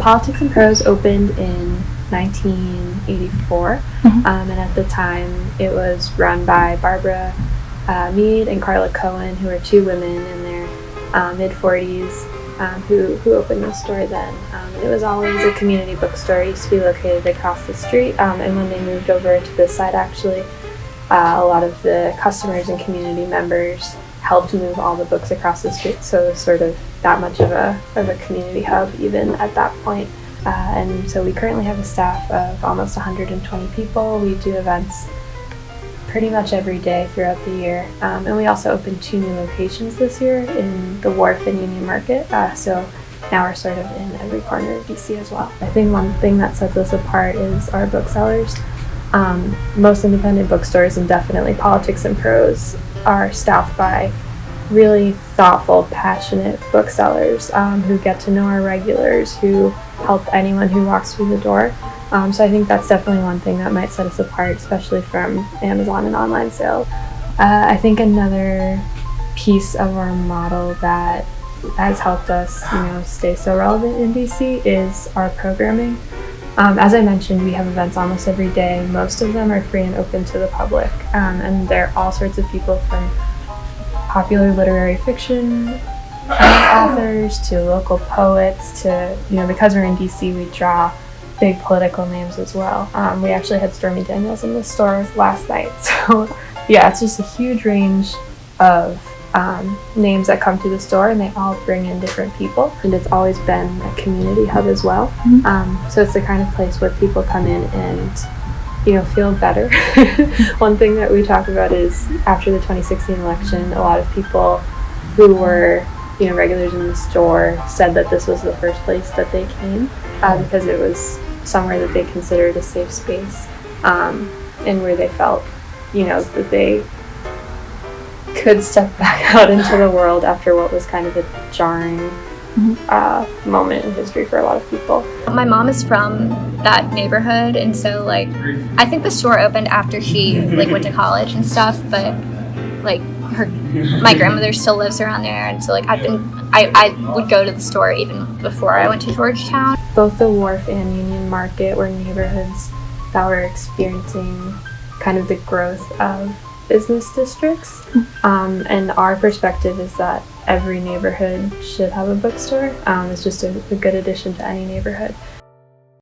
Politics and Prose opened in 1984, and at the time it was run by Barbara Mead and Carla Cohen, who are two women in their mid-40s who opened the store then. It was always a community bookstore. It used to be located across the street, and when they moved over to this side, actually, a lot of the customers and community members helped move all the books across the street, so it was sort of that much of a community hub even at that point. And so we currently have a staff of almost 120 people. We do events pretty much every day throughout the year. And we also opened 2 new locations this year in the Wharf and Union Market. So now we're sort of in every corner of DC as well. I think one thing that sets us apart is our booksellers. Most independent bookstores, and definitely Politics and Prose, are staffed by really thoughtful, passionate booksellers who get to know our regulars, who help anyone who walks through the door. So I think that's definitely one thing that might set us apart, especially from Amazon and online sales. I think another piece of our model that has helped us, stay so relevant in DC is our programming. As I mentioned, we have events almost every day. Most of them are free and open to the public, and there are all sorts of people, from popular literary fiction authors to local poets to, because we're in DC, we draw big political names as well. We actually had Stormy Daniels in the store last night, so yeah, it's just a huge range of names that come to the store, and they all bring in different people, and it's always been a community hub as well. So it's the kind of place where people come in and feel better. One thing that we talk about is, after the 2016 election, a lot of people who were regulars in the store said that this was the first place that they came because it was somewhere that they considered a safe space, and where they felt that they could step back out into the world after what was kind of a jarring moment in history for a lot of people. My mom is from that neighborhood, and so I think the store opened after she went to college and stuff, but my grandmother still lives around there, and so I would go to the store even before I went to Georgetown. Both the Wharf and Union Market were neighborhoods that were experiencing kind of the growth of business districts, and our perspective is that every neighborhood should have a bookstore. It's just a good addition to any neighborhood.